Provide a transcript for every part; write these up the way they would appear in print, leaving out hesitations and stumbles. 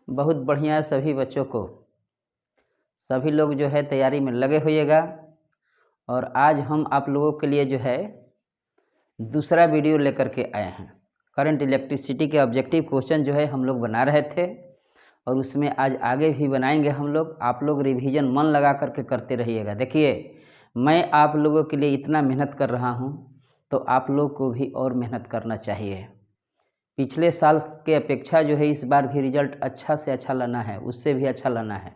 बहुत बढ़िया सभी बच्चों को। सभी लोग जो है तैयारी में लगे होइएगा। और आज हम आप लोगों के लिए जो है दूसरा वीडियो लेकर के आए हैं। करंट इलेक्ट्रिसिटी के ऑब्जेक्टिव क्वेश्चन जो है हम लोग बना रहे थे और उसमें आज आगे भी बनाएंगे हम लोग। आप लोग रिवीजन मन लगा करके करते रहिएगा। देखिए, मैं आप लोगों के लिए इतना मेहनत कर रहा हूँ तो आप लोग को भी और मेहनत करना चाहिए। पिछले साल के अपेक्षा जो है इस बार भी रिजल्ट अच्छा से अच्छा लाना है, उससे भी अच्छा लाना है।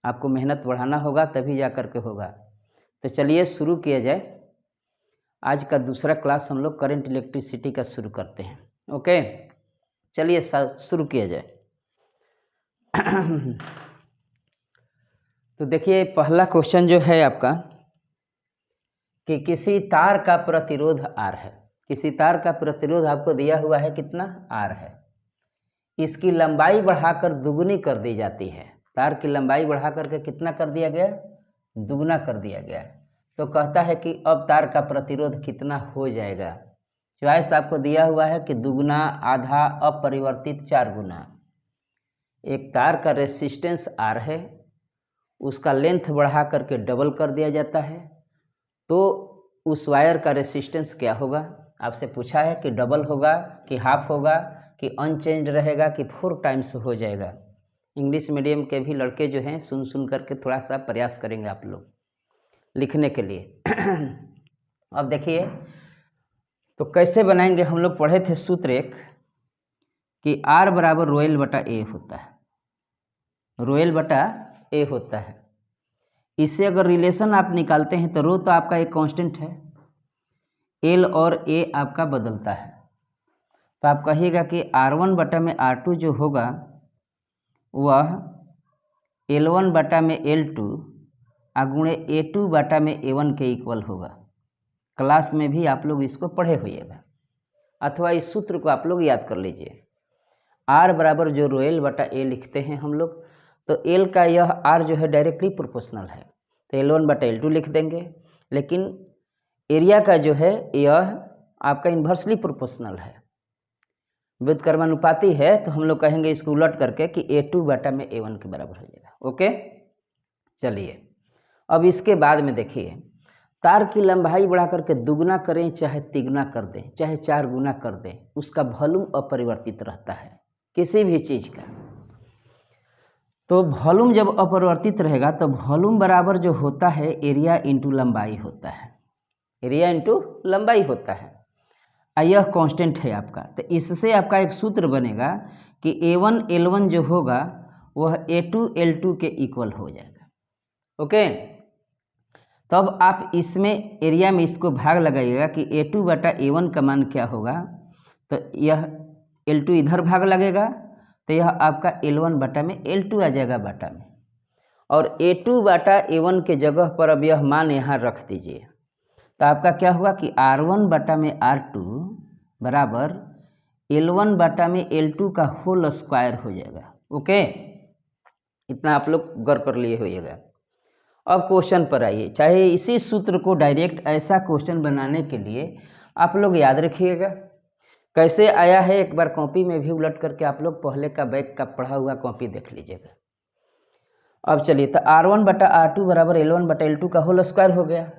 आपको मेहनत बढ़ाना होगा तभी जा कर के होगा। तो चलिए शुरू किया जाए। आज का दूसरा क्लास हम लोग करंट इलेक्ट्रिसिटी का शुरू करते हैं। ओके, चलिए शुरू किया जाए। तो देखिए, पहला क्वेश्चन जो है आपका कि किसी तार का प्रतिरोध R है। किसी तार का प्रतिरोध आपको दिया हुआ है कितना, R है। इसकी लंबाई बढ़ाकर दुगुनी कर दी जाती है। तार की लंबाई बढ़ा करके कितना कर दिया गया, दुगुना कर दिया गया। तो कहता है कि अब तार का प्रतिरोध कितना हो जाएगा। चॉइस आपको दिया हुआ है कि दुगुना, आधा, अपरिवर्तित, 4 गुना। एक तार का रेसिस्टेंस R है, उसका लेंथ बढ़ा करके डबल कर दिया जाता है, तो उस वायर का रेसिस्टेंस क्या होगा। आपसे पूछा है कि डबल होगा कि हाफ होगा कि अनचेंज रहेगा कि 4 टाइम्स हो जाएगा। इंग्लिश मीडियम के भी लड़के जो हैं सुन करके थोड़ा सा प्रयास करेंगे आप लोग लिखने के लिए। अब देखिए, तो कैसे बनाएंगे। हम लोग पढ़े थे सूत्र एक कि R बराबर रोएल बटा ए होता है। रोएल बटा ए होता है। इससे अगर रिलेशन आप निकालते हैं तो रो तो आपका एक कांस्टेंट है, एल और ए आपका बदलता है। तो आप कहिएगा कि R1 बटा में R2 जो होगा वह L1 बटा में L2 गुणे A2 बटा में A1 के इक्वल होगा। क्लास में भी आप लोग इसको पढ़े होइएगा, अथवा इस सूत्र को आप लोग याद कर लीजिए। R बराबर जो रोएल बटा ए लिखते हैं हम लोग, तो एल का यह R जो है डायरेक्टली प्रोपोर्शनल है, तो L1 बटा L2 लिख देंगे। लेकिन एरिया का जो है यह आपका इन्वर्सली प्रोपोर्शनल है, व्युत्क्रमानुपाती है। तो हम लोग कहेंगे इसको उलट करके कि A2 बटा में A1 के बराबर हो जाएगा। ओके, चलिए अब इसके बाद में देखिए, तार की लंबाई बढ़ा करके दुगुना करें चाहे तिगुना कर दें चाहे 4 गुना कर दें, उसका वॉल्यूम अपरिवर्तित रहता है किसी भी चीज़ का। तो वॉल्यूम जब अपरिवर्तित रहेगा तो वॉल्यूम बराबर जो होता है एरिया इंटू लंबाई होता है। एरिया इंटू लंबाई होता है, यह कांस्टेंट है आपका। तो इससे आपका एक सूत्र बनेगा कि A1 L1 जो होगा वह A2 L2 के इक्वल हो जाएगा। ओके, तब आप इसमें एरिया में इसको भाग लगाइएगा कि A2 बटा A1 का मान क्या होगा। तो यह L2 इधर भाग लगेगा तो यह आपका L1 बटा में L2 आ जाएगा बटा में, और A2 बटा A1 के जगह पर अब यह मान यहाँ रख दीजिए। तो आपका क्या होगा कि R1 बटा में R2 बराबर L1 बटा में L2 का होल स्क्वायर हो जाएगा। ओके, इतना आप लोग गौर कर लिए होइएगा। अब क्वेश्चन पर आइए। चाहे इसी सूत्र को डायरेक्ट ऐसा क्वेश्चन बनाने के लिए आप लोग याद रखिएगा कैसे आया है। एक बार कॉपी में भी उलट करके आप लोग पहले का बैक का पढ़ा हुआ कॉपी देख लीजिएगा। अब चलिए, तो R1 बटा R2 बराबर L1 बटा L2 का होल स्क्वायर हो गया।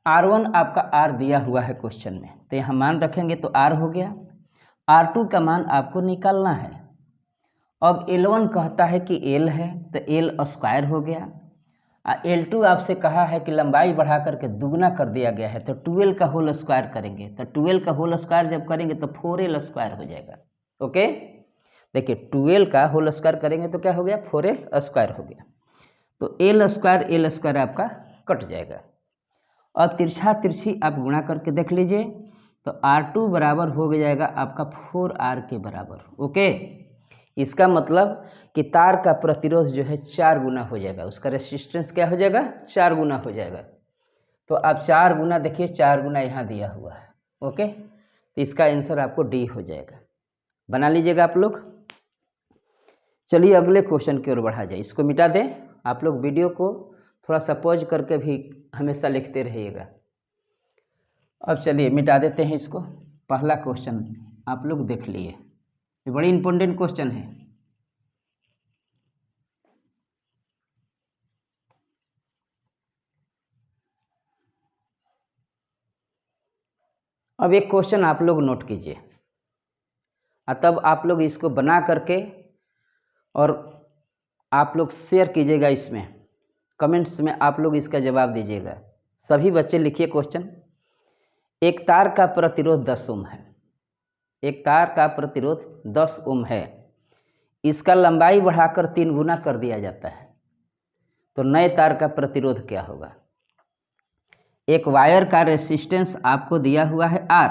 R1 आपका R दिया हुआ है क्वेश्चन में, तो यहाँ मान रखेंगे तो R हो गया। R2 का मान आपको निकालना है। अब L1 कहता है कि L है तो L स्क्वायर हो गया। L2 आपसे कहा है कि लंबाई बढ़ा करके दुगना कर दिया गया है, तो 12 का होल स्क्वायर करेंगे। तो 12 का होल स्क्वायर जब करेंगे तो 4L स्क्वायर हो जाएगा। ओके, देखिए 12 का होल स्क्वायर करेंगे तो क्या हो गया, 4L स्क्वायर हो गया। तो L स्क्वायर आपका कट जाएगा। अब तिरछा तिरछी आप गुणा करके देख लीजिए, तो R2 बराबर हो जाएगा आपका 4R के बराबर। ओके, इसका मतलब कि तार का प्रतिरोध जो है 4 गुना हो जाएगा, उसका रेसिस्टेंस क्या हो जाएगा, 4 गुना हो जाएगा। तो आप 4 गुना देखिए, 4 गुना यहाँ दिया हुआ है। ओके, तो इसका आंसर आपको डी हो जाएगा। बना लीजिएगा आप लोग। चलिए अगले क्वेश्चन की ओर बढ़ा जाए। इसको मिटा दें। आप लोग वीडियो को थोड़ा सा पॉज करके भी हमेशा लिखते रहिएगा। अब चलिए मिटा देते हैं इसको। पहला क्वेश्चन आप लोग देख लिए, ये बड़ी इंपॉर्टेंट क्वेश्चन है। अब एक क्वेश्चन आप लोग नोट कीजिए, तब आप लोग इसको बना करके और आप लोग शेयर कीजिएगा, इसमें कमेंट्स में आप लोग इसका जवाब दीजिएगा। सभी बच्चे लिखिए क्वेश्चन। एक तार का प्रतिरोध 10 ओम है। एक तार का प्रतिरोध 10 ओम है, इसका लंबाई बढ़ाकर 3 गुना कर दिया जाता है, तो नए तार का प्रतिरोध क्या होगा? एक वायर का रेसिस्टेंस आपको दिया हुआ है R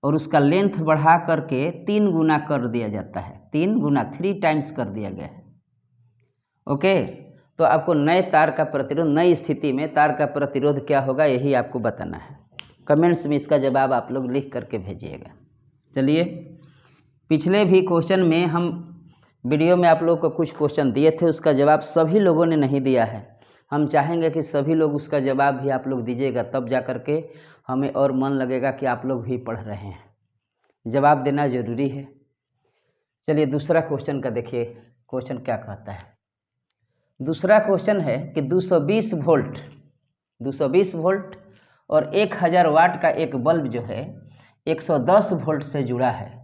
और उसका लेंथ बढ़ा करके 3 गुना कर दिया जाता है, 3 गुना 3 टाइम्स कर दिया गया है। ओके, तो आपको नए तार का प्रतिरोध, नई स्थिति में तार का प्रतिरोध क्या होगा, यही आपको बताना है। कमेंट्स में इसका जवाब आप लोग लिख करके भेजिएगा। चलिए, पिछले भी क्वेश्चन में हम वीडियो में आप लोग को कुछ क्वेश्चन दिए थे, उसका जवाब सभी लोगों ने नहीं दिया है। हम चाहेंगे कि सभी लोग उसका जवाब भी आप लोग दीजिएगा, तब जा कर के हमें और मन लगेगा कि आप लोग भी पढ़ रहे हैं। जवाब देना ज़रूरी है। चलिए दूसरा क्वेश्चन का देखिए, क्वेश्चन क्या कहता है। दूसरा क्वेश्चन है कि 220 वोल्ट और 1000 वाट का एक बल्ब जो है 110 वोल्ट से जुड़ा है,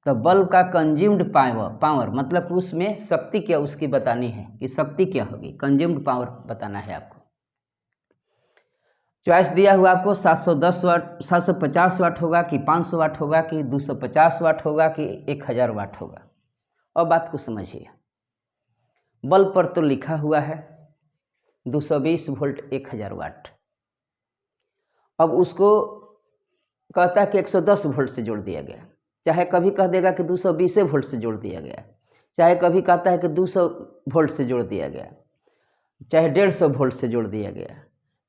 तो बल्ब का कंज्यूम्ड पावर मतलब कि उसमें शक्ति क्या उसकी बतानी है, कि शक्ति क्या होगी, कंज्यूम्ड पावर बताना है आपको। चॉइस दिया हुआ आपको 710 वाट, 750 वाट होगा कि 500 वाट होगा कि 250 वाट होगा कि 1000 वाट होगा। अब बात को समझिए, बल्ब पर तो लिखा हुआ है 220 वोल्ट 1000 वाट। अब उसको कहता है कि 110 वोल्ट से जोड़ दिया गया, चाहे कभी कह देगा कि 220 वोल्ट से जोड़ दिया गया, चाहे कभी कहता है कि 200 वोल्ट से जोड़ दिया गया, चाहे 150 वोल्ट से जोड़ दिया गया।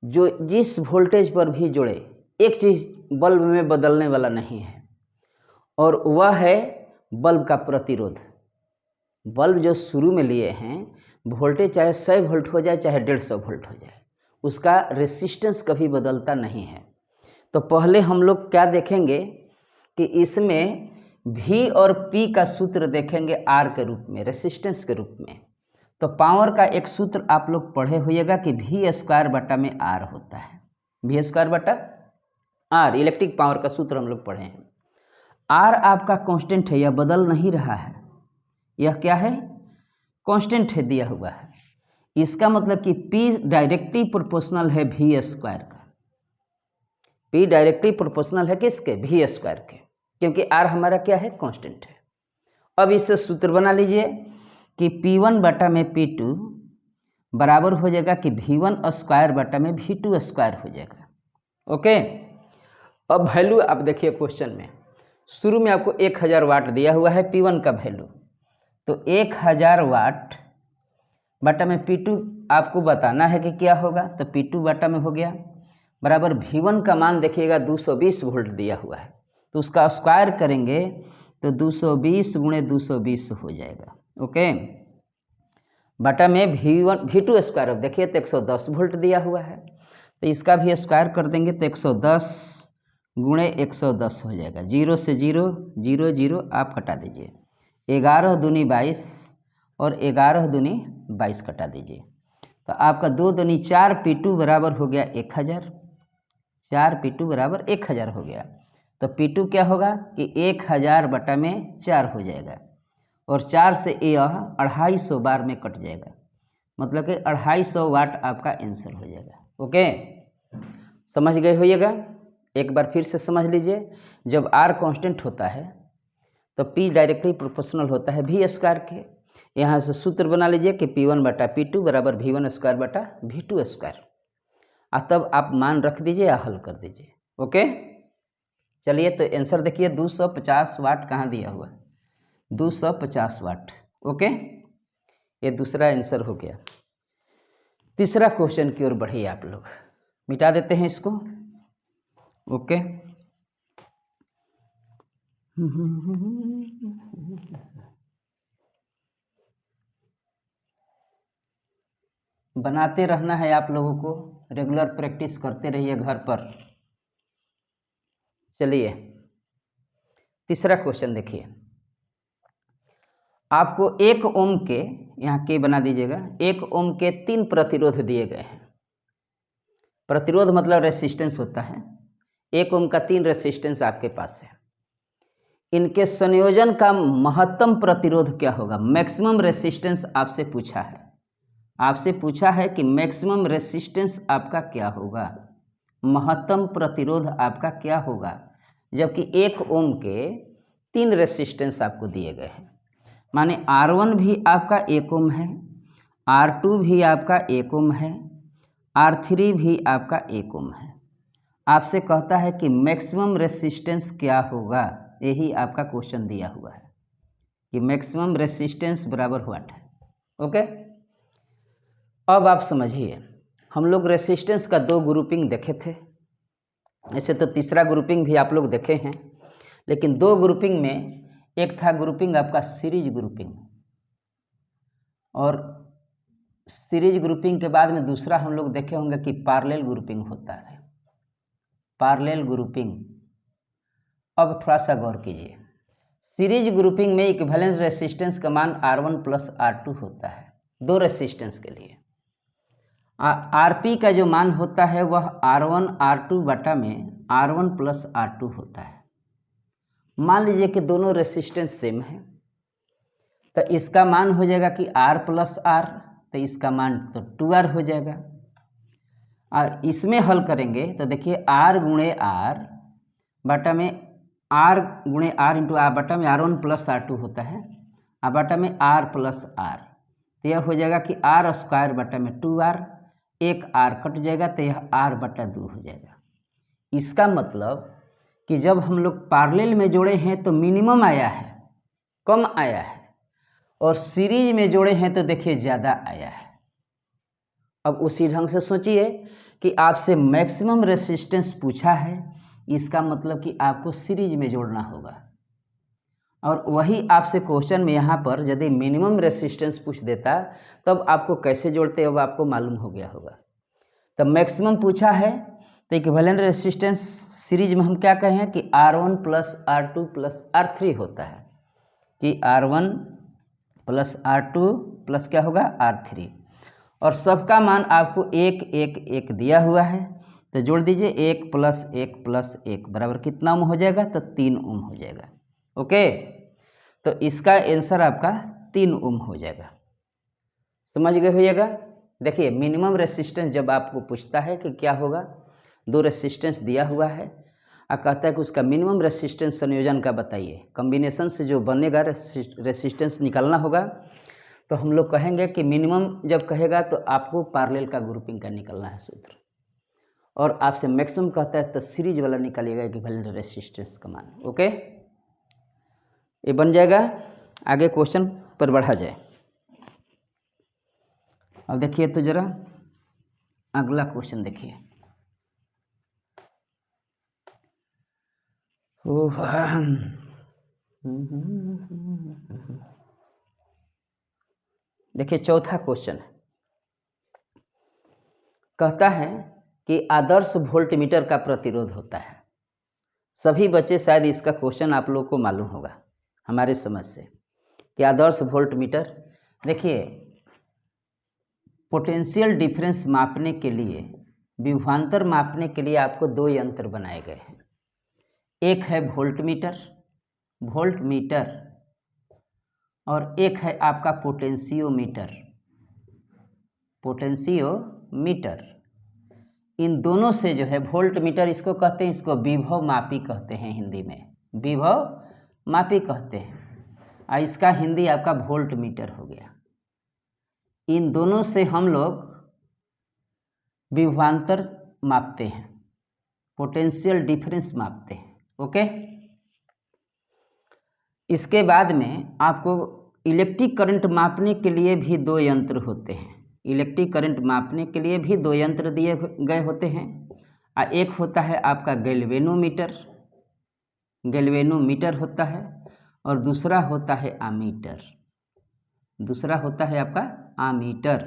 जो जिस वोल्टेज पर भी जोड़े, एक चीज़ बल्ब में बदलने वाला नहीं है, और वह है बल्ब का प्रतिरोध। बल्ब जो शुरू में लिए हैं, वोल्टेज चाहे 100 वोल्ट हो जाए चाहे 150 वोल्ट हो जाए, उसका रेसिस्टेंस कभी बदलता नहीं है। तो पहले हम लोग क्या देखेंगे कि इसमें V और P का सूत्र देखेंगे R के रूप में, रेसिस्टेंस के रूप में। तो पावर का एक सूत्र आप लोग पढ़े होइएगा कि V² बटा में R होता है, V² बटा R, इलेक्ट्रिक पावर का सूत्र हम लोग पढ़े हैं। R आपका कांस्टेंट है, यह बदल नहीं रहा है, यह क्या है, कांस्टेंट है, दिया हुआ है। इसका मतलब कि P डायरेक्टली प्रोपोर्शनल है V² का। P डायरेक्टली प्रोपोर्शनल है किसके, V² के, क्योंकि R हमारा क्या है, कांस्टेंट है। अब इससे सूत्र बना लीजिए कि P1 बटा में P2 बराबर हो जाएगा कि V1² बटा में V2² हो जाएगा। ओके, अब वैल्यू आप देखिए क्वेश्चन में, शुरू में आपको 1000 वाट दिया हुआ है P1 का वैल्यू, तो 1000 वाट बटा में P2 आपको बताना है कि क्या होगा, तो P2 बटा में हो गया बराबर V1 का मान देखिएगा 220 वोल्ट दिया हुआ है, तो उसका स्क्वायर करेंगे तो 220 गुणे 220 हो जाएगा। ओके, बटा में V2², अब देखिए तो 110 वोल्ट दिया हुआ है, तो इसका भी स्क्वायर कर देंगे तो 110 गुणे 110 हो जाएगा। 0 से 0, 0 0 आप कटा दीजिए, 11 दूनी 22 और 11 दूनी 22 कटा दीजिए, तो आपका 2 दूनी 4, P2 बराबर हो गया 1000, 4 P2 बराबर 1000 हो गया। तो P2 क्या होगा कि 1000 बटा में 4 हो जाएगा, और 4 से यह 250 बार में कट जाएगा, मतलब कि 250 वाट आपका आंसर हो जाएगा। ओके, समझ गए होइएगा। एक बार फिर से समझ लीजिए, जब R कांस्टेंट होता है तो P डायरेक्टली प्रोपोर्शनल होता है V² के। यहाँ से सूत्र बना लीजिए कि P1 बटा P2 बराबर V1² बटा V2², तब आप मान रख दीजिए या हल कर दीजिए। ओके, चलिए तो आंसर देखिए 250 वाट कहाँ दिया हुआ है, 250 वाट। ओके, ये दूसरा आंसर हो गया। तीसरा क्वेश्चन की ओर बढ़िए, आप लोग मिटा देते हैं इसको। ओके, बनाते रहना है आप लोगों को, रेगुलर प्रैक्टिस करते रहिए घर पर। चलिए तीसरा क्वेश्चन देखिए, आपको 1 ओम के, यहाँ के बना दीजिएगा, 1 ओम के 3 प्रतिरोध दिए गए हैं। प्रतिरोध मतलब रेसिस्टेंस होता है। 1 ओम का 3 रेसिस्टेंस आपके पास है। इनके संयोजन का महत्तम प्रतिरोध क्या होगा? मैक्सिमम रेसिस्टेंस आपसे पूछा है। आपसे पूछा है कि मैक्सिमम रेसिस्टेंस आपका क्या होगा, महत्तम प्रतिरोध आपका क्या होगा, जबकि 1 ओम के 3 रेसिस्टेंस आपको दिए गए हैं। माने R1 भी आपका 1 ओम है, R2 भी आपका 1 ओम है, R3 भी आपका 1 ओम है। आपसे कहता है कि मैक्सिमम रेसिस्टेंस क्या होगा, यही आपका क्वेश्चन दिया हुआ है कि मैक्सिमम रेसिस्टेंस बराबर व्हाट है। ओके, अब आप समझिए, हम लोग रेसिस्टेंस का 2 ग्रुपिंग देखे थे। ऐसे तो तीसरा ग्रुपिंग भी आप लोग देखे हैं, लेकिन 2 ग्रुपिंग में एक था ग्रुपिंग आपका सीरीज ग्रुपिंग, और सीरीज ग्रुपिंग के बाद में दूसरा हम लोग देखे होंगे कि पैरेलल ग्रुपिंग होता है, पैरेलल ग्रुपिंग। अब थोड़ा सा गौर कीजिए, सीरीज ग्रुपिंग में इक्विवेलेंट रेसिस्टेंस का मान R1 प्लस R2 होता है 2 रेसिस्टेंस के लिए। आरपी का जो मान होता है वह R1 R2 बटा में R1 प्लस R2 होता है। मान लीजिए कि दोनों रेसिस्टेंस सेम है, तो इसका मान हो जाएगा कि R प्लस R, तो इसका मान तो 2R हो जाएगा। और इसमें हल करेंगे तो देखिए R गुणे R बटा में R गुणे R इंटू R बटा में R1 प्लस R2 होता है, और बटा में R प्लस R, तो यह हो जाएगा कि R स्क्वायर बटा में 2R, एक R कट जाएगा तो यह R बटा 2 हो जाएगा। इसका मतलब कि जब हम लोग पैरेलल में जोड़े हैं तो मिनिमम आया है, कम आया है, और सीरीज में जोड़े हैं तो देखिए ज़्यादा आया है। अब उसी ढंग से सोचिए कि आपसे मैक्सिमम रेसिस्टेंस पूछा है, इसका मतलब कि आपको सीरीज में जोड़ना होगा, और वही आपसे क्वेश्चन में यहाँ पर यदि मिनिमम रेसिस्टेंस पूछ देता तब आपको कैसे जोड़ते अब आपको मालूम हो गया होगा। तब मैक्सिमम पूछा है तो इक्विवेलेंट रेसिस्टेंस सीरीज में हम क्या कहें कि R1 plus R2 plus R3 होता है, कि R1 प्लस R2 प्लस क्या होगा R3, और सबका मान आपको 1 1 1 दिया हुआ है, तो जोड़ दीजिए 1 प्लस 1 बराबर कितना ओम हो जाएगा, तो 3 ओम हो जाएगा। ओके, तो इसका आंसर आपका 3 ओम हो जाएगा। समझ गए होइएगा। देखिए मिनिमम रेसिस्टेंस जब आपको पूछता है कि क्या होगा, 2 रेसिस्टेंस दिया हुआ है और कहता है कि उसका मिनिमम रेसिस्टेंस संयोजन का बताइए, कॉम्बिनेशन से जो बनेगा रेसिस्टेंस निकालना होगा, तो हम लोग कहेंगे कि मिनिमम जब कहेगा तो आपको पैरेलल का ग्रुपिंग का निकालना है सूत्र, और आपसे मैक्सिमम कहता है तो सीरीज वाला निकालिएगा इक्विवेलेंट रेसिस्टेंस का मान। ओके, ये बन जाएगा। आगे क्वेश्चन पर बढ़ा जाए। अब देखिए तो जरा अगला क्वेश्चन देखिए। देखिए चौथा क्वेश्चन है, कहता है कि आदर्श वोल्टमीटर का प्रतिरोध होता है। सभी बच्चे शायद इसका क्वेश्चन आप लोगों को मालूम होगा हमारे समझ से कि आदर्श वोल्टमीटर, देखिए पोटेंशियल डिफरेंस मापने के लिए, विभवांतर मापने के लिए आपको 2 यंत्र बनाए गए हैं। एक है वोल्टमीटर और एक है आपका पोटेंशियोमीटर। इन दोनों से जो है वोल्टमीटर इसको कहते हैं, इसको विभव मापी कहते हैं, हिंदी में विभव मापी कहते हैं, और इसका हिंदी आपका वोल्टमीटर हो गया। इन दोनों से हम लोग विभवांतर मापते हैं, पोटेंशियल डिफरेंस मापते हैं। ओके, इसके बाद में आपको इलेक्ट्रिक करंट मापने के लिए भी 2 यंत्र होते हैं। इलेक्ट्रिक करंट मापने के लिए भी 2 यंत्र दिए गए होते हैं, और एक होता है आपका गैल्वेनोमीटर होता है, और दूसरा होता है आपका आमीटर।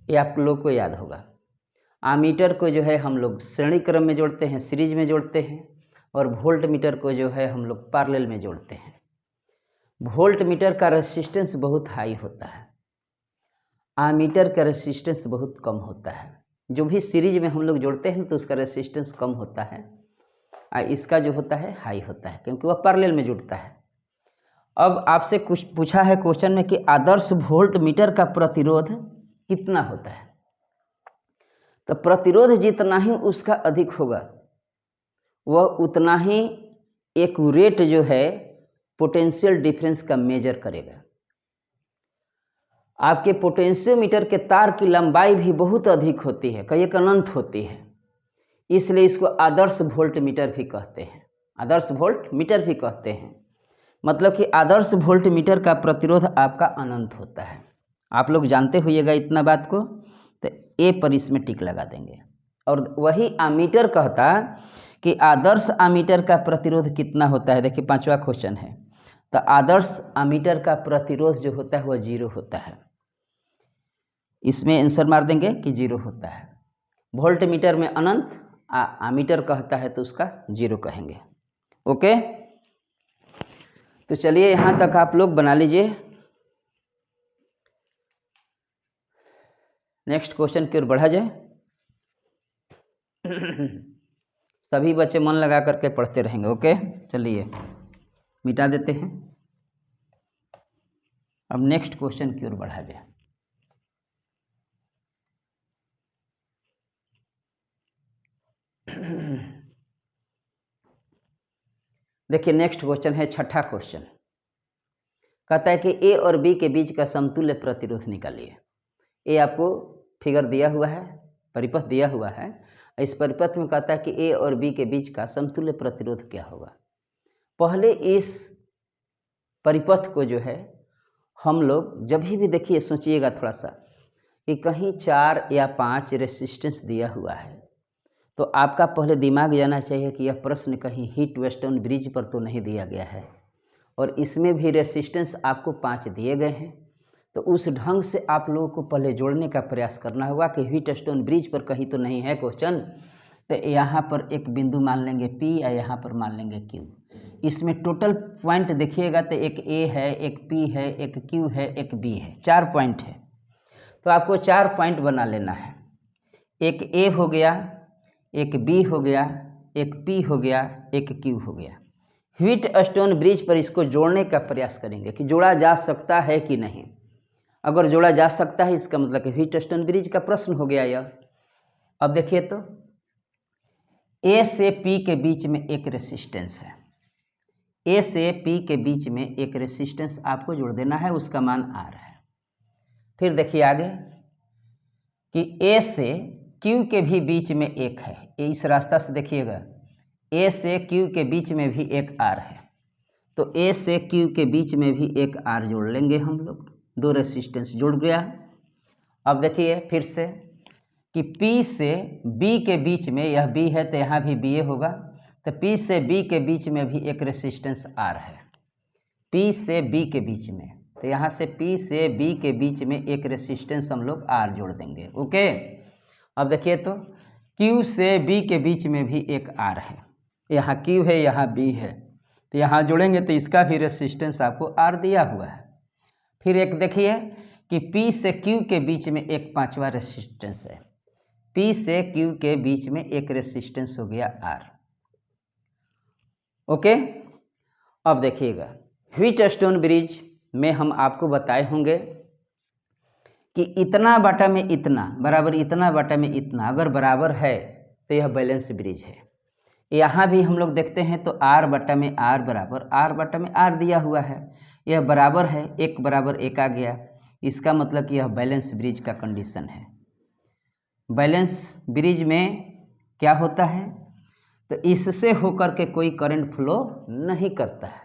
ये आप लोग को याद होगा। आमीटर को जो है हम लोग श्रेणी क्रम में जोड़ते हैं, सीरीज में जोड़ते हैं, और वोल्टमीटर को जो है हम लोग पैरेलल में जोड़ते हैं। वोल्टमीटर का रेसिस्टेंस बहुत हाई होता है, आमीटर का रेसिस्टेंस बहुत कम होता है। जो भी सीरीज में हम लोग जोड़ते हैं तो उसका रेसिस्टेंस कम होता है, इसका जो होता है हाई होता है, क्योंकि वह पैरेलल में जुड़ता है। अब आपसे कुछ पूछा है क्वेश्चन में कि आदर्श वोल्ट मीटर का प्रतिरोध कितना होता है। तो प्रतिरोध जितना ही उसका अधिक होगा वह उतना ही एक्यूरेट जो है पोटेंशियल डिफरेंस का मेजर करेगा। आपके पोटेंशियोमीटर के तार की लंबाई भी बहुत अधिक होती है, कई एक अनंत होती है, इसलिए इसको आदर्श वोल्ट मीटर भी कहते हैं, आदर्श वोल्ट मीटर भी कहते हैं। मतलब कि आदर्श वोल्ट मीटर का प्रतिरोध आपका अनंत होता है। आप लोग जानते होइएगा इतना बात को, तो ए पर इसमें टिक लगा देंगे। और वही आमीटर कहता कि आदर्श आमीटर का प्रतिरोध कितना होता है। देखिए 5वां क्वेश्चन है, तो आदर्श आमीटर का प्रतिरोध जो होता है वह 0 होता है। इसमें आंसर मार देंगे कि 0 होता है। वोल्ट मीटर में अनंत, आमीटर कहता है तो उसका 0 कहेंगे। ओके, तो चलिए यहाँ तक आप लोग बना लीजिए। नेक्स्ट क्वेश्चन की ओर बढ़ा जाए। सभी बच्चे मन लगा करके पढ़ते रहेंगे। ओके, चलिए मिटा देते हैं। अब नेक्स्ट क्वेश्चन की ओर बढ़ा जाए। देखिए नेक्स्ट क्वेश्चन है 6ठा क्वेश्चन। कहता है कि ए और बी के बीच का समतुल्य प्रतिरोध निकालिए। ए आपको फिगर दिया हुआ है, परिपथ दिया हुआ है। इस परिपथ में कहता है कि ए और बी के बीच का समतुल्य प्रतिरोध क्या होगा। पहले इस परिपथ को जो है हम लोग जब भी देखिए सोचिएगा थोड़ा सा कि कहीं 4 या 5 रेसिस्टेंस दिया हुआ है, तो आपका पहले दिमाग जाना चाहिए कि यह प्रश्न कहीं हीट वेस्टर्न ब्रिज पर तो नहीं दिया गया है, और इसमें भी रेसिस्टेंस आपको 5 दिए गए हैं। तो उस ढंग से आप लोगों को पहले जोड़ने का प्रयास करना होगा कि व्हीटस्टोन ब्रिज पर कहीं तो नहीं है क्वेश्चन। तो यहाँ पर एक बिंदु मान लेंगे P या यहाँ पर मान लेंगे Q। इसमें टोटल पॉइंट देखिएगा तो एक A है, एक P है, एक Q है, एक B है, 4 पॉइंट है। तो आपको 4 पॉइंट बना लेना है। एक A हो गया, एक B हो गया, एक P हो गया, एक Q हो गया। व्हीटस्टोन ब्रिज पर इसको जोड़ने का प्रयास करेंगे कि जोड़ा जा सकता है कि नहीं। अगर जोड़ा जा सकता है इसका मतलब कि व्हीटस्टोन ब्रिज का प्रश्न हो गया यह। अब देखिए तो A से P के बीच में एक रेसिस्टेंस है। A से P के बीच में एक रेसिस्टेंस आपको जोड़ देना है, उसका मान R है। फिर देखिए आगे कि A से Q के भी बीच में एक है। इस रास्ता से देखिएगा A से Q के बीच में भी एक R है, तो A से Q के बीच में भी एक R जोड़ लेंगे हम लोग। 2 रेसिस्टेंस जुड़ गया। अब देखिए फिर से कि P से B के बीच में, यह B है तो यहाँ भी BA होगा, तो P से B के बीच में भी एक रेसिस्टेंस R है। P से B के बीच में, तो यहाँ से P से B के बीच में एक रेसिस्टेंस हम लोग R जोड़ देंगे। ओके, अब देखिए तो Q से B के बीच में भी एक R है, यहाँ Q है, यहाँ B है, तो यहाँ जोड़ेंगे तो इसका भी रेसिस्टेंस आपको R दिया हुआ है। फिर एक देखिए कि P से Q के बीच में एक 5वां रेसिस्टेंस है। P से Q के बीच में एक रेसिस्टेंस हो गया R। ओके, अब देखिएगा व्हीटस्टोन ब्रिज में हम आपको बताए होंगे कि इतना बटा में इतना बराबर इतना बटा में इतना अगर बराबर है तो यह बैलेंस ब्रिज है। यहाँ भी हम लोग देखते हैं तो R बटा में R बराबर R बटा में R दिया हुआ है, यह बराबर है, 1 बराबर 1 आ गया। इसका मतलब कि यह बैलेंस ब्रिज का कंडीशन है। बैलेंस ब्रिज में क्या होता है, तो इससे होकर के कोई करंट फ्लो नहीं करता है,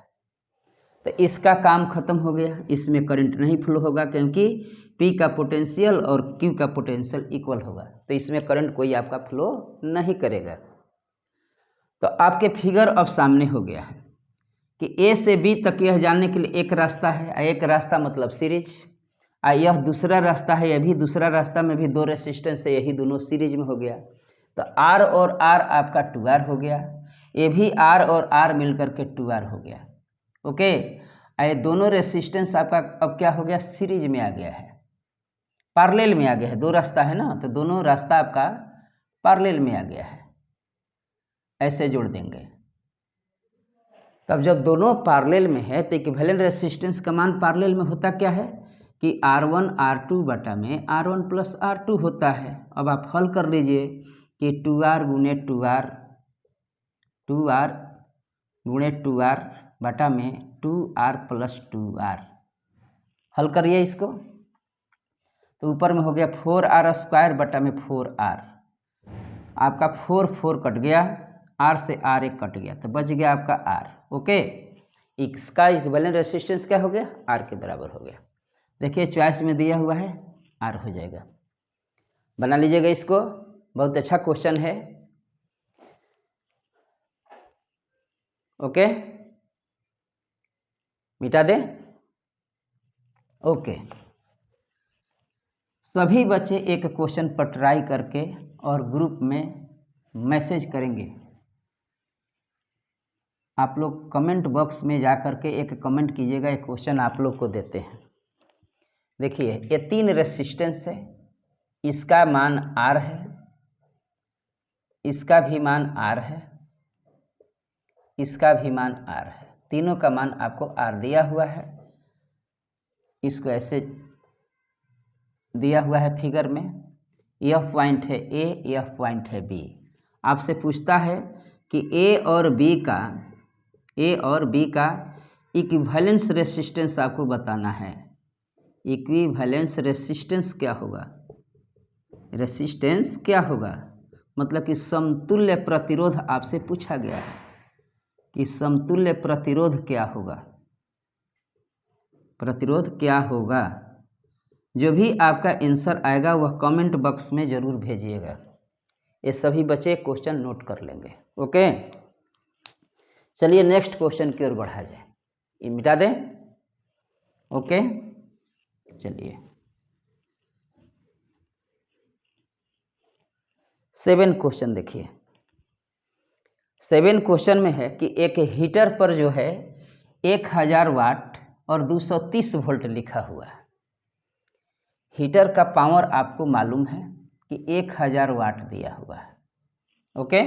तो इसका काम खत्म हो गया। इसमें करंट नहीं फ्लो होगा क्योंकि P का पोटेंशियल और Q का पोटेंशियल इक्वल होगा, तो इसमें करंट कोई आपका फ्लो नहीं करेगा। तो आपके फिगर अब सामने हो गया है कि A से B तक यह जानने के लिए एक रास्ता है, एक रास्ता मतलब सीरीज, यह दूसरा रास्ता है, यह भी दूसरा रास्ता में भी 2 रेसिस्टेंस है, यही दोनों सीरीज में हो गया। तो R और R आपका 2R हो गया, ये भी R और R मिलकर के 2R हो गया। ओके, ये दोनों रेसिस्टेंस आपका अब क्या हो गया, सीरीज में आ गया है, पैरेलल में आ गया है। 2 रास्ता है ना, तो दोनों रास्ता आपका पैरेलल में आ गया है। ऐसे जोड़ देंगे तब जब दोनों पैरेलल में है तो इक्विवेलेंट रेसिस्टेंस का मान पैरेलल में होता क्या है कि R1 R2 बटा में R1 प्लस R2 होता है। अब आप हल कर लीजिए कि 2R गुणे 2R गुणे 2R बटा में 2R प्लस 2R। हल करिए इसको तो ऊपर में हो गया 4R स्क्वायर बटा में 4R। आपका 4 कट गया, R से R एक कट गया तो बच गया आपका R। ओके, इसका इक्विवेलेंट रेसिस्टेंस क्या हो गया, R के बराबर हो गया। देखिए चॉइस में दिया हुआ है R हो जाएगा। बना लीजिएगा इसको, बहुत अच्छा क्वेश्चन है। ओके, मिटा दे। ओके, सभी बच्चे एक क्वेश्चन पर ट्राई करके और ग्रुप में मैसेज करेंगे। आप लोग कमेंट बॉक्स में जा कर के एक कमेंट कीजिएगा, एक क्वेश्चन आप लोग को देते हैं। देखिए ये 3 रेसिस्टेंस है, इसका मान R है, इसका भी मान R है, इसका भी मान R है। तीनों का मान आपको R दिया हुआ है। इसको ऐसे दिया हुआ है फिगर में, यह पॉइंट है A, यह पॉइंट है B। आपसे पूछता है कि A और B का इक्विवेलेंस रेसिस्टेंस आपको बताना है। इक्विवेलेंस रेसिस्टेंस क्या होगा, रेसिस्टेंस क्या होगा मतलब कि समतुल्य प्रतिरोध आपसे पूछा गया है कि समतुल्य प्रतिरोध क्या होगा, प्रतिरोध क्या होगा। जो भी आपका आंसर आएगा वह कमेंट बॉक्स में ज़रूर भेजिएगा। ये सभी बच्चे क्वेश्चन नोट कर लेंगे। ओके, चलिए नेक्स्ट क्वेश्चन की ओर बढ़ा जाए। ये मिटा दें। ओके, चलिए 7 क्वेश्चन देखिए। 7 क्वेश्चन में है कि एक हीटर पर जो है 1000 वाट और 230 वोल्ट लिखा हुआ है। हीटर का पावर आपको मालूम है कि 1000 वाट दिया हुआ है। ओके,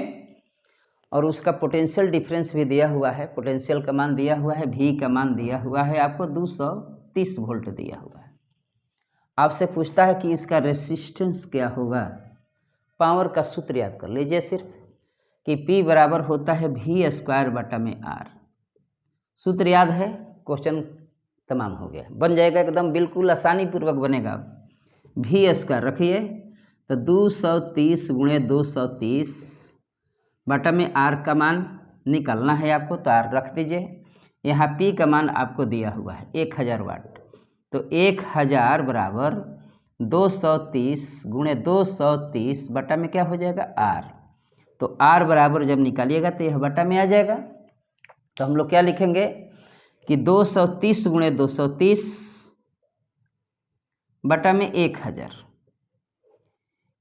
और उसका पोटेंशियल डिफरेंस भी दिया हुआ है, पोटेंशियल का मान दिया हुआ है, V का मान दिया हुआ है, आपको 230 वोल्ट दिया हुआ है। आपसे पूछता है कि इसका रेसिस्टेंस क्या होगा। पावर का सूत्र याद कर लीजिए सिर्फ कि P बराबर होता है V स्क्वायर बटा में R। सूत्र याद है, क्वेश्चन तमाम हो गया, बन जाएगा एकदम बिल्कुल आसानी पूर्वक बनेगा। V स्क्वायर रखिए तो 230 गुणे 230 बटा में R का मान निकालना है आपको, तो R रख दीजिए। यहाँ P का मान आपको दिया हुआ है 1000 वाट, तो 1000 बराबर 230 गुणे 230 बटा में क्या हो जाएगा R। तो R बराबर जब निकालिएगा तो यह बटा में आ जाएगा। तो हम लोग क्या लिखेंगे कि 230 गुणे 230 बटा में 1000।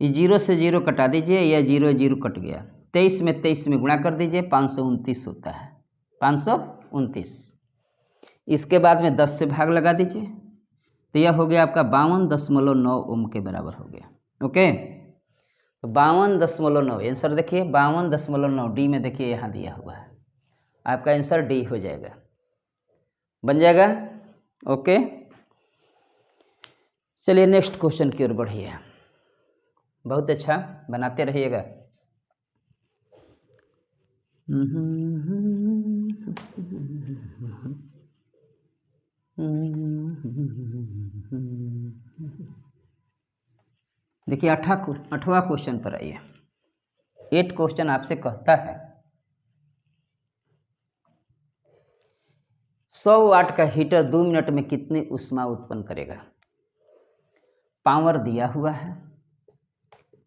ये 0 से 0 कटा दीजिए, यह 0 0 कट गया। 23 में 23 में गुणा कर दीजिए, 529 होता है, 529। इसके बाद में 10 से भाग लगा दीजिए तो यह हो गया आपका 52.9 ओम के बराबर हो गया। ओके, तो 52.9 आंसर देखिए 52.9 डी में देखिए यहाँ दिया हुआ है, आपका आंसर डी हो जाएगा, बन जाएगा। ओके, चलिए नेक्स्ट क्वेश्चन की ओर बढ़िए, बहुत अच्छा बनाते रहिएगा। देखिए 8वां क्वेश्चन पर आइए। 8 क्वेश्चन आपसे कहता है 100 वाट का हीटर 2 मिनट में कितनी ऊष्मा उत्पन्न करेगा। पावर दिया हुआ है,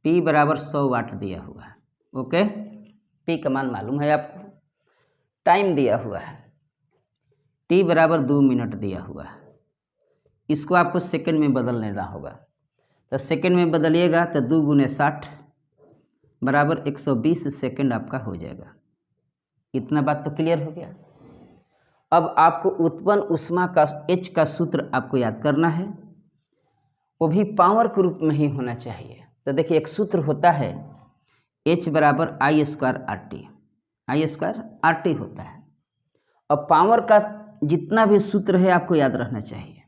P बराबर 100 वाट दिया हुआ है। ओके, P का मान मालूम है आपको, टाइम दिया हुआ है, T बराबर 2 मिनट दिया हुआ है। इसको आपको सेकंड में बदल लेना होगा, तो सेकंड में बदलिएगा तो 2 गुने 60 बराबर 120 सेकंड आपका हो जाएगा। इतना बात तो क्लियर हो गया। अब आपको उत्पन्न ऊष्मा का H का सूत्र आपको याद करना है, वो भी पावर के रूप में ही होना चाहिए। तो देखिए एक सूत्र होता है H बराबर I square RT, I square RT होता है। अब पावर का जितना भी सूत्र है आपको याद रहना चाहिए।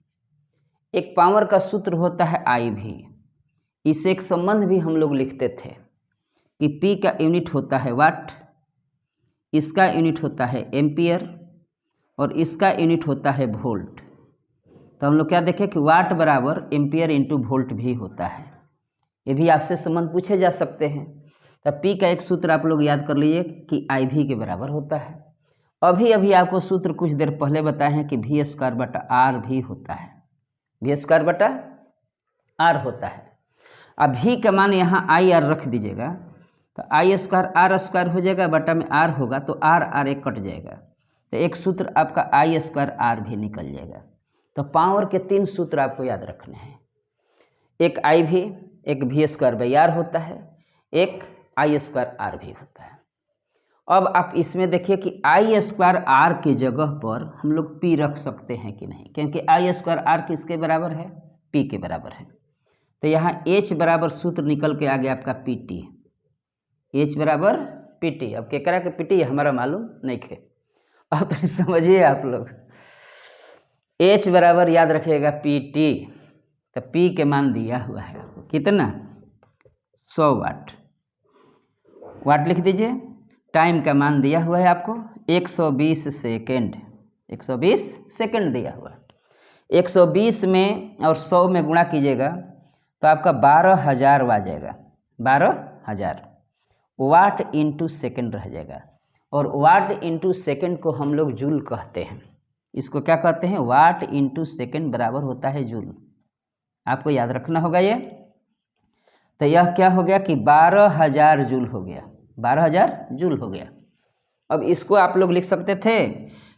एक पावर का सूत्र होता है आई भी, इससे एक संबंध भी हम लोग लिखते थे कि पी का यूनिट होता है वाट, इसका यूनिट होता है एम्पियर और इसका यूनिट होता है वोल्ट। तो हम लोग क्या देखें कि वाट बराबर एम्पियर इंटू वोल्ट भी होता है। ये भी आपसे संबंध पूछे जा सकते हैं। तो पी का एक सूत्र आप लोग याद कर लीजिए कि आई भी के बराबर होता है। अभी अभी आपको सूत्र कुछ देर पहले बताए हैं कि वी स्क्वायर बटा आर भी होता है, वी स्क्वायर बटा आर होता है। अब भी का मान यहाँ आई आर रख दीजिएगा तो आई स्क्वायर हो जाएगा, बटा में आर होगा तो आर आर एक कट जाएगा, तो एक सूत्र आपका आई स्क्वायर आर भी निकल जाएगा। तो पावर के 3 सूत्र आपको याद रखने हैं, एक आई भी, एक वी स्क्वायर बाई आर होता है, एक आई स्क्वायर आर भी होता है। अब आप इसमें देखिए कि आई स्क्वायर आर की जगह पर हम लोग पी रख सकते हैं कि नहीं, क्योंकि आई स्क्वायर आर किसके बराबर है, पी के बराबर है। तो यहाँ एच बराबर सूत्र निकल के आ गया आपका पी टी, एच बराबर पी टी। अब केकरा के पी टी हमारा मालूम नहीं है, अब तो समझिए आप लोग। एच बराबर याद रखिएगा पी टी, तो पी के मान दिया हुआ है आपको कितना, 100 वाट, वाट लिख दीजिए। टाइम का मान दिया हुआ है आपको 120 सेकेंड, 120 सेकेंड दिया हुआ है। 120 में और 100 में गुणा कीजिएगा तो आपका 12,000 आ जाएगा, 12,000 वाट इंटू सेकेंड रह जाएगा। और वाट इंटू सेकेंड को हम लोग जूल कहते हैं, इसको क्या कहते हैं, वाट इंटू सेकेंड बराबर होता है जूल, आपको याद रखना होगा ये। तो यह क्या हो गया कि 12,000 जूल हो गया, 12,000 जूल हो गया। अब इसको आप लोग लिख सकते थे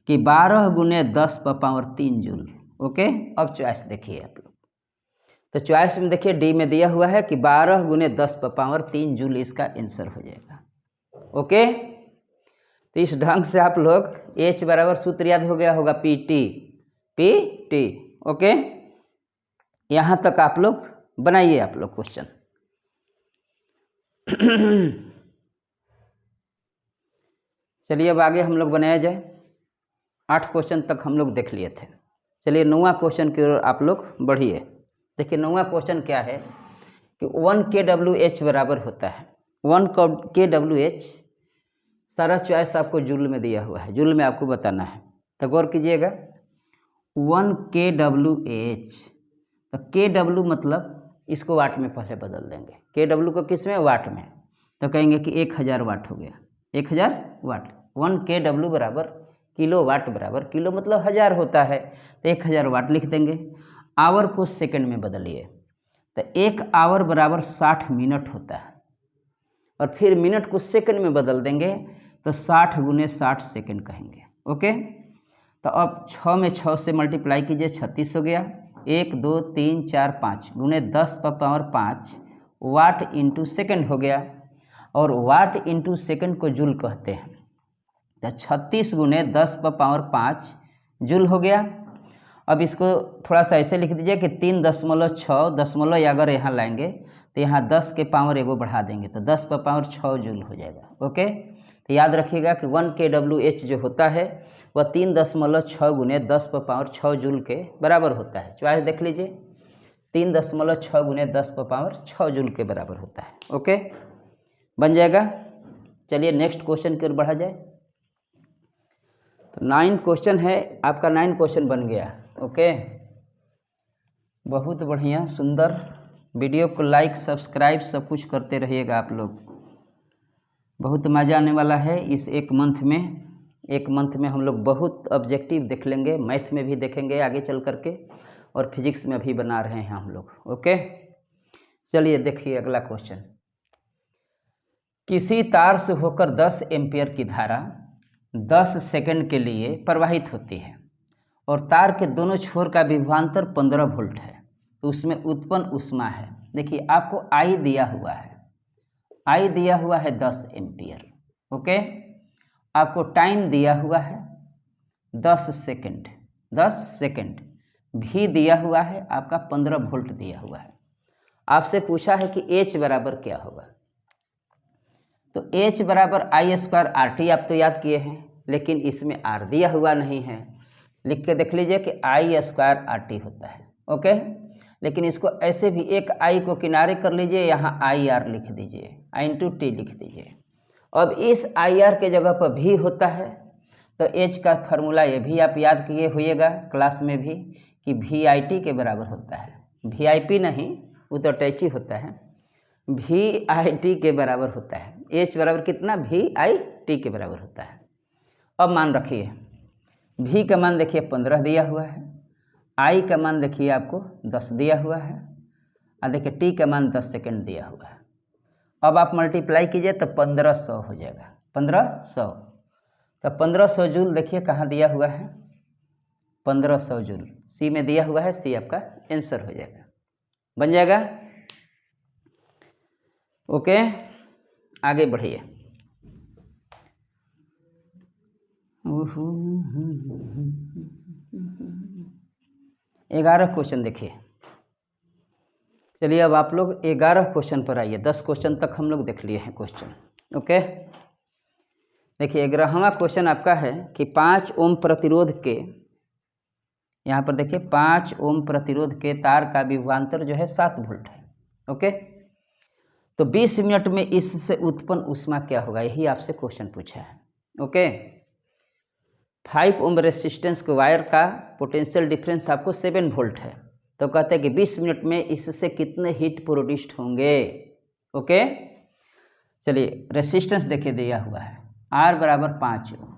कि 12 गुने 10 पर पावर 3 जूल। ओके, अब चॉइस देखिए आप लोग, तो चॉइस में देखिए डी में दिया हुआ है कि 12 गुने 10 पर पावर 3 जूल इसका आंसर हो जाएगा। ओके, तो इस ढंग से आप लोग एच बराबर सूत्र याद हो गया होगा P T, P T. Okay, यहाँ तक आप लोग बनाइए आप लोग क्वेश्चन। चलिए अब आगे हम लोग बनाया जाए। 8 क्वेश्चन तक हम लोग देख लिए थे। चलिए 9वां क्वेश्चन की ओर आप लोग बढ़िए। देखिए 9वां क्वेश्चन क्या है कि 1 kWh बराबर होता है, 1 kWh, सारा चॉइस आपको जूल में दिया हुआ है, जूल में आपको बताना है। तो गौर कीजिएगा 1 kWh, तो kW मतलब इसको वाट में पहले बदल देंगे, kW को किस में, वाट में, तो कहेंगे कि 1000 वाट हो गया, 1000 वाट। 1 kW बराबर किलो वाट बराबर, किलो मतलब 1000 होता है, तो 1000 वाट लिख देंगे। आवर को सेकंड में बदलिए, तो 1 आवर बराबर 60 मिनट होता है, और फिर मिनट को सेकंड में बदल देंगे तो 60 गुने 60 सेकंड कहेंगे। ओके, तो अब 6 में 6 से मल्टीप्लाई कीजिए, 36 हो गया। 1 2 3 4 5 गुने 10 पर पावर 5 वाट इंटू सेकेंड हो गया, और वाट इंटू सेकेंड को जूल कहते हैं। तो 36 गुने 10 पर पावर 5 जूल हो गया। अब इसको थोड़ा सा ऐसे लिख दीजिए कि 3.6 दशमलव अगर यहाँ लाएंगे तो यहाँ 10 के पावर एगो बढ़ा देंगे तो 10 पर पावर 6 जूल हो जाएगा। ओके, तो याद रखिएगा कि 1 kWh जो होता है वह 3.6 गुने 10 पर पावर 6 जूल के बराबर होता है। चॉइस देख लीजिए, 3.6 गुने 10 पर पावर 6 जूल के बराबर होता है। ओके, बन जाएगा। चलिए नेक्स्ट क्वेश्चन की ओर बढ़ा जाए। तो 9 क्वेश्चन है आपका, 9 क्वेश्चन बन गया। ओके, बहुत बढ़िया, सुंदर। वीडियो को लाइक सब्सक्राइब सब कुछ करते रहिएगा आप लोग, बहुत मज़ा आने वाला है इस एक मंथ में। एक मंथ में हम लोग बहुत ऑब्जेक्टिव देख लेंगे, मैथ में भी देखेंगे आगे चल करके, और फिजिक्स में भी बना रहे हैं हम लोग। ओके, चलिए देखिए अगला क्वेश्चन। किसी तार से होकर 10 एम्पियर की धारा 10 सेकंड के लिए प्रवाहित होती है और तार के दोनों छोर का विभवांतर 15 वोल्ट है, तो उसमें उत्पन्न ऊष्मा है। देखिए आपको आई दिया हुआ है, आई दिया हुआ है 10 एम्पियर। ओके, आपको टाइम दिया हुआ है 10 सेकंड, 10 सेकंड भी दिया हुआ है, आपका 15 वोल्ट दिया हुआ है। आपसे पूछा है कि एच बराबर क्या होगा, तो एच बराबर आई स्क्वायर आर टी आप तो याद किए हैं, लेकिन इसमें आर दिया हुआ नहीं है। लिख के देख लीजिए कि आई स्क्वायर आर टी होता है। ओके, लेकिन इसको ऐसे भी एक आई को किनारे कर लीजिए, यहाँ आई आर लिख दीजिए, आई इंटू टी लिख दीजिए। अब इस आई आर के जगह पर भी होता है तो एच का फार्मूला ये भी आप याद किए होइएगा क्लास में भी कि वी आई टी के बराबर होता है। वी आई पी नहीं, वो तो अटैची होता है, वी आई टी के बराबर होता है। एच बराबर कितना, वी आई टी के बराबर होता है। अब मान रखिए वी का मान देखिए 15 दिया हुआ है, आई का मान देखिए आपको 10 दिया हुआ है, और देखिए टी का मान 10 सेकेंड दिया हुआ है। अब आप मल्टीप्लाई कीजिए तो 1500 हो जाएगा, 1500। तो 1500 जूल देखिए कहाँ दिया हुआ है, 1500 जूल सी में दिया हुआ है, सी आपका आंसर हो जाएगा, बन जाएगा। ओके, आगे बढ़िए। 11 क्वेश्चन देखिए। चलिए अब आप लोग 11 क्वेश्चन पर आइए। 10 क्वेश्चन तक हम लोग देख लिए हैं क्वेश्चन। ओके, देखिए 11वां क्वेश्चन आपका है कि 5 ओम प्रतिरोध के, यहाँ पर देखिए 5 ओम प्रतिरोध के तार का विभवांतर जो है 7 वोल्ट है। ओके, तो 20 मिनट में इससे उत्पन्न ऊष्मा क्या होगा, यही आपसे क्वेश्चन पूछा है। ओके, 5 ओम रेसिस्टेंस के वायर का पोटेंशियल डिफरेंस आपको 7 वोल्ट है, तो कहते हैं कि 20 मिनट में इससे कितने हीट प्रोड्यूस्ड होंगे। ओके, चलिए रेसिस्टेंस देखिए दिया हुआ है R बराबर 5 ओम,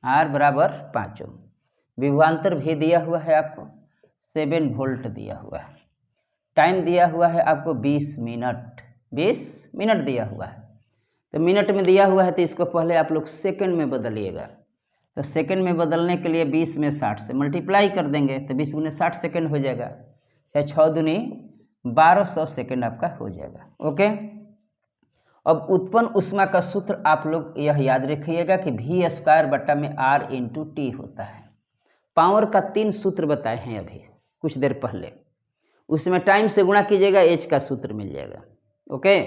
R बराबर 5 ओम, विभवांतर भी दिया हुआ है आपको 7 वोल्ट दिया हुआ है, टाइम दिया हुआ है आपको 20 मिनट, 20 मिनट दिया हुआ है। तो मिनट में दिया हुआ है तो इसको पहले आप लोग सेकंड में बदलिएगा। तो सेकंड में बदलने के लिए 20 में 60 से मल्टीप्लाई कर देंगे तो 20 गुने 60 सेकंड हो जाएगा, चाहे 6 दूनी 1200 सेकंड आपका हो जाएगा। ओके, अब उत्पन्न ऊष्मा का सूत्र आप लोग यह याद रखिएगा कि वी स्क्वायर बटा में आर इंटू टी होता है। पावर का 3 सूत्र बताए हैं अभी कुछ देर पहले, उसमें टाइम से गुणा कीजिएगा, एच का सूत्र मिल जाएगा। ओके,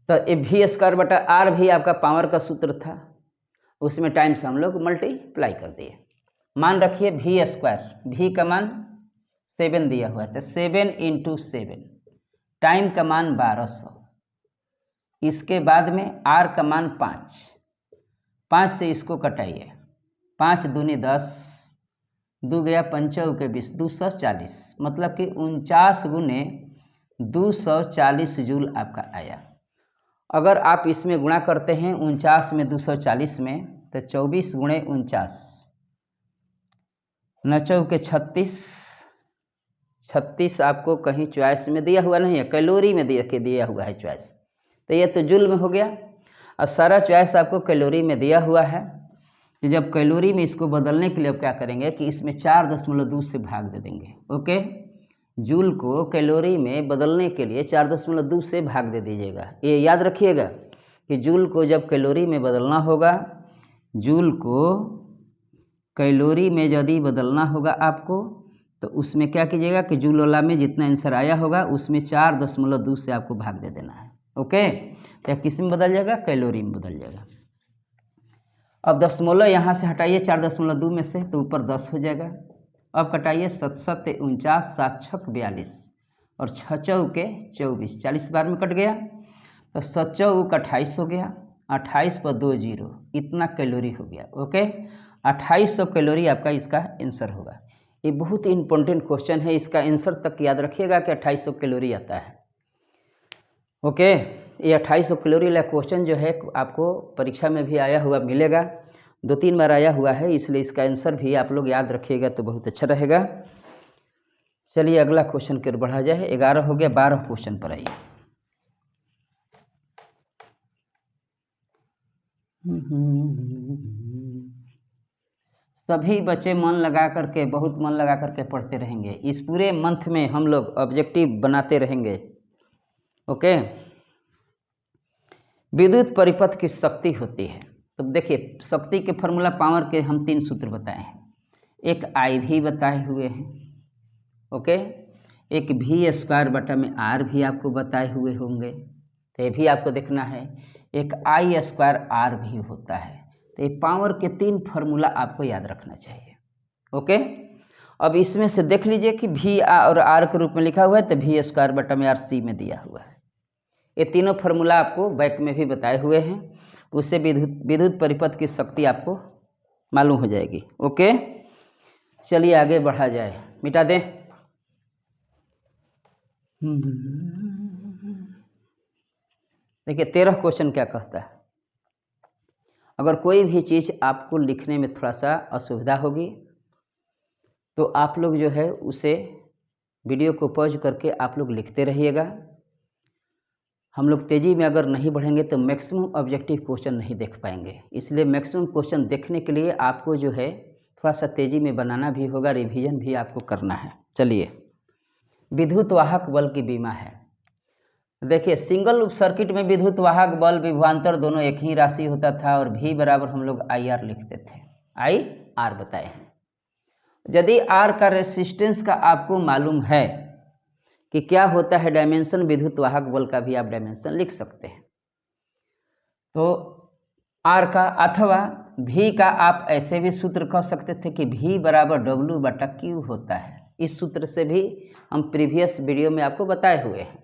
तो ये वी स्क्वायर बटा आर भी आपका पावर का सूत्र था, उसमें टाइम से हम लोग मल्टीप्लाई कर दिए। मान रखिए वी स्क्वायर, वी का मान 7 दिया हुआ है तो 7 इंटू 7, टाइम का मान 1200, इसके बाद में आर का मान 5, 5 से इसको कटाइए, 5 दूनी 10, 2 गया 5 के 20, 240, मतलब कि 49 गुने 240 जूल आपका आया। अगर आप इसमें गुणा करते हैं 49 में 240 में तो 24 गुणे 49, 9 के 36, 36 आपको कहीं चॉइस में दिया हुआ नहीं है, कैलोरी में दिया हुआ है चॉइस, तो ये तो जूल में हो गया। और सारा चॉइस आपको कैलोरी में दिया हुआ है, तो जब कैलोरी में इसको बदलने के लिए अब क्या करेंगे कि इसमें 4.2 से भाग दे देंगे। ओके, जूल को कैलोरी में बदलने के लिए 4.2 से भाग दे दीजिएगा। ये याद रखिएगा कि जूल को जब कैलोरी में बदलना होगा, जूल को कैलोरी में यदि बदलना होगा आपको, तो उसमें क्या कीजिएगा कि जूल वाला में जितना आंसर आया होगा उसमें 4.2 से आपको भाग दे देना है। ओके, तो किस में बदल जाएगा, कैलोरी में बदल जाएगा। अब दशमलव यहाँ से हटाइए 4.2 में से तो ऊपर 10 हो जाएगा। अब कटाइए 7 7 49, 7 6 42 और 6 चौके 24, 40 बार में कट गया तो 7 चौक 28 हो गया, 28 पर 2 0, इतना कैलोरी हो गया। ओके, 2800 कैलोरी आपका इसका आंसर होगा। ये बहुत ही इंपॉर्टेंट क्वेश्चन है, इसका आंसर तक याद रखिएगा कि 2800 कैलोरी आता है। ओके, ये 2800 कैलोरी वाला क्वेश्चन जो है आपको परीक्षा में भी आया हुआ मिलेगा, 2-3 बार आया हुआ है, इसलिए इसका आंसर भी आप लोग याद रखिएगा तो बहुत अच्छा रहेगा। चलिए अगला क्वेश्चन की ओर बढ़ा जाए। 11 हो गया, 12 क्वेश्चन पर आइए। सभी बच्चे मन लगा करके, बहुत मन लगा करके पढ़ते रहेंगे। इस पूरे मंथ में हम लोग ऑब्जेक्टिव बनाते रहेंगे। ओके, विद्युत परिपथ की शक्ति होती है, तो देखिए शक्ति के फॉर्मूला पावर के हम 3 सूत्र बताए हैं, एक आई भी बताए हुए हैं। ओके, एक वी स्क्वायर बटा में आर भी आपको बताए हुए होंगे, तो ये भी आपको देखना है। एक आई स्क्वायर आर भी होता है, तो तो ये पावर के 3 फार्मूला आपको याद रखना चाहिए। ओके, अब इसमें से देख लीजिए कि V और R के रूप में लिखा हुआ है, तो V²/R में दिया हुआ है। ये तीनों फार्मूला आपको बैक में भी बताए हुए हैं, उससे विद्युत परिपथ की शक्ति आपको मालूम हो जाएगी। ओके, चलिए आगे बढ़ा जाए, मिटा दें। देखिए 13 क्वेश्चन क्या कहता है। अगर कोई भी चीज़ आपको लिखने में थोड़ा सा असुविधा होगी तो आप लोग जो है उसे वीडियो को पॉज करके आप लोग लिखते रहिएगा। हम लोग तेज़ी में अगर नहीं बढ़ेंगे तो मैक्सिमम ऑब्जेक्टिव क्वेश्चन नहीं देख पाएंगे, इसलिए मैक्सिमम क्वेश्चन देखने के लिए आपको जो है थोड़ा सा तेज़ी में बनाना भी होगा, रिवीजन भी आपको करना है। चलिए, विद्युत वाहक बल की बीमा है। देखिए सिंगल सर्किट में विद्युत वाहक बल विभवांतर दोनों एक ही राशि होता था और V बराबर हम लोग IR लिखते थे, IR बताए हैं। यदि R का रेसिस्टेंस का आपको मालूम है कि क्या होता है डायमेंशन, विद्युत वाहक बल का भी आप डायमेंशन लिख सकते हैं। तो R का अथवा V का आप ऐसे भी सूत्र कह सकते थे कि V बराबर W/Q होता है। इस सूत्र से भी हम प्रीवियस वीडियो में आपको बताए हुए हैं।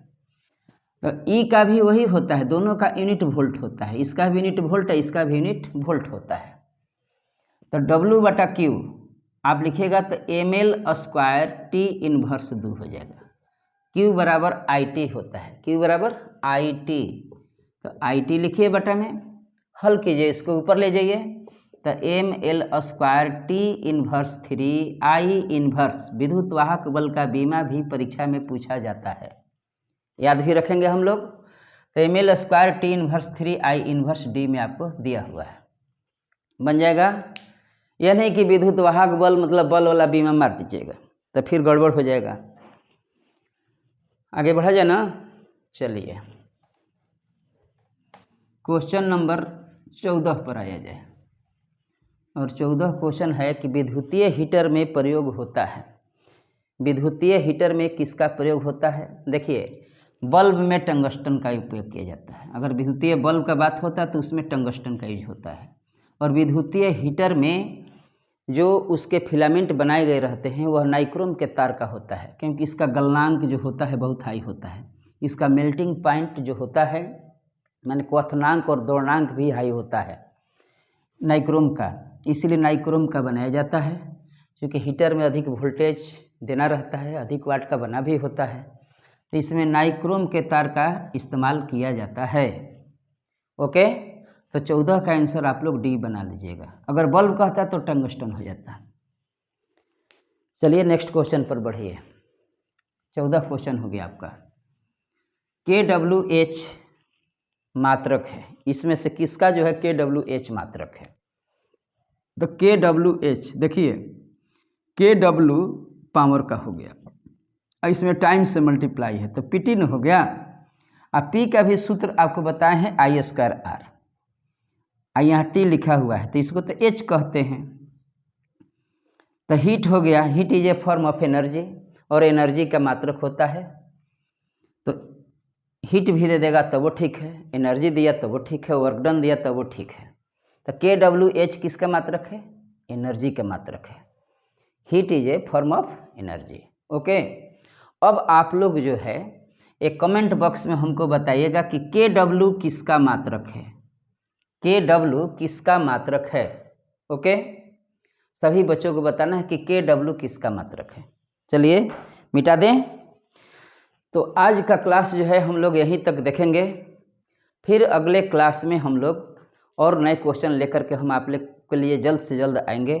तो E का भी वही होता है, दोनों का यूनिट वोल्ट होता है, इसका भी यूनिट वोल्ट है, इसका भी यूनिट वोल्ट होता है। तो W/Q आप लिखिएगा तो ml² T इनवर्स 2 हो जाएगा। Q बराबर IT होता है, Q बराबर IT, तो IT लिखिए बटा में, हल कीजिए, इसको ऊपर ले जाइए, तो ml² T inverse 3 I inverse. विद्युत वाहक बल का बीमा भी परीक्षा में पूछा जाता है, याद भी रखेंगे हम लोग। तो ml² T inverse 3 I inverse D में आपको दिया हुआ है, बन जाएगा। यह नहीं कि विद्युत वाहक बल मतलब बल वाला बीमा मार दीजिएगा, तो फिर गड़बड़ हो जाएगा। आगे बढ़ा जाए ना। चलिए क्वेश्चन नंबर 14 पर आया जाए, और 14 क्वेश्चन है कि विद्युतीय हीटर में प्रयोग होता है। विद्युतीय हीटर में किसका प्रयोग होता है? देखिए बल्ब में टंगस्टन का उपयोग किया जाता है। अगर विद्युतीय बल्ब का बात होता है तो उसमें टंगस्टन का यूज होता है। और विद्युतीय हीटर में जो उसके फिलामेंट बनाए गए रहते हैं वह नाइक्रोम के तार का होता है, क्योंकि इसका गलनांक जो होता है बहुत हाई होता है। इसका मेल्टिंग पॉइंट जो होता है माने क्वथनांक और दौड़नांक भी हाई होता है नाइक्रोम का, इसीलिए नाइक्रोम का बनाया जाता है। क्योंकि हीटर में अधिक वोल्टेज देना रहता है, अधिक वाट का बना भी होता है, तो इसमें नाइक्रोम के तार का इस्तेमाल किया जाता है। ओके, तो 14 का आंसर आप लोग डी बना लीजिएगा। अगर बल्ब कहता है तो टंगस्टन हो जाता है। चलिए नेक्स्ट क्वेश्चन पर बढ़िए। 14 क्वेश्चन हो गया आपका। KWH मात्रक है, इसमें से किसका जो है KWH मात्रक है? तो KWH देखिए, KW पावर का हो गया, इसमें टाइम से मल्टीप्लाई है तो PT न हो गया। अब P का भी सूत्र आपको बताए हैं I²R, यहाँ T लिखा हुआ है तो इसको तो H कहते हैं। तो हीट हो गया, heat is a form of energy, और एनर्जी का मात्रक होता है, तो हीट भी दे देगा तो वो ठीक है, एनर्जी दिया तो वो ठीक है, वर्क डन दिया तो वो ठीक है। तो KWH किसका मात्रक है? एनर्जी का मात्रक है। Heat is a form of energy. Okay, अब आप लोग जो है एक कमेंट बॉक्स में हमको बताइएगा कि KW किसका मात्रक है, KW किसका मात्रक है। ओके, सभी बच्चों को बताना है कि KW किसका मात्रक है। चलिए मिटा दें। तो आज का क्लास जो है हम लोग यहीं तक देखेंगे, फिर अगले क्लास में हम लोग और नए क्वेश्चन लेकर के हम आप लोग के लिए जल्द से जल्द आएंगे।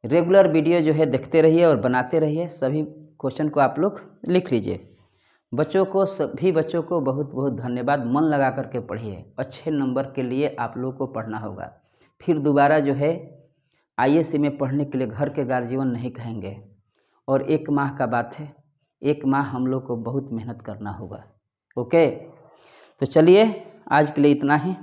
रेगुलर वीडियो जो है देखते रहिए और बनाते रहिए। सभी क्वेश्चन को आप लोग लिख लीजिए। बच्चों को, सभी बच्चों को बहुत बहुत धन्यवाद। मन लगा करके पढ़िए, अच्छे नंबर के लिए आप लोग को पढ़ना होगा। फिर दोबारा जो है IAC में पढ़ने के लिए घर के गार्जियन नहीं कहेंगे। और 1 माह का बात है, 1 माह हम लोग को बहुत मेहनत करना होगा। ओके, तो चलिए आज के लिए इतना ही।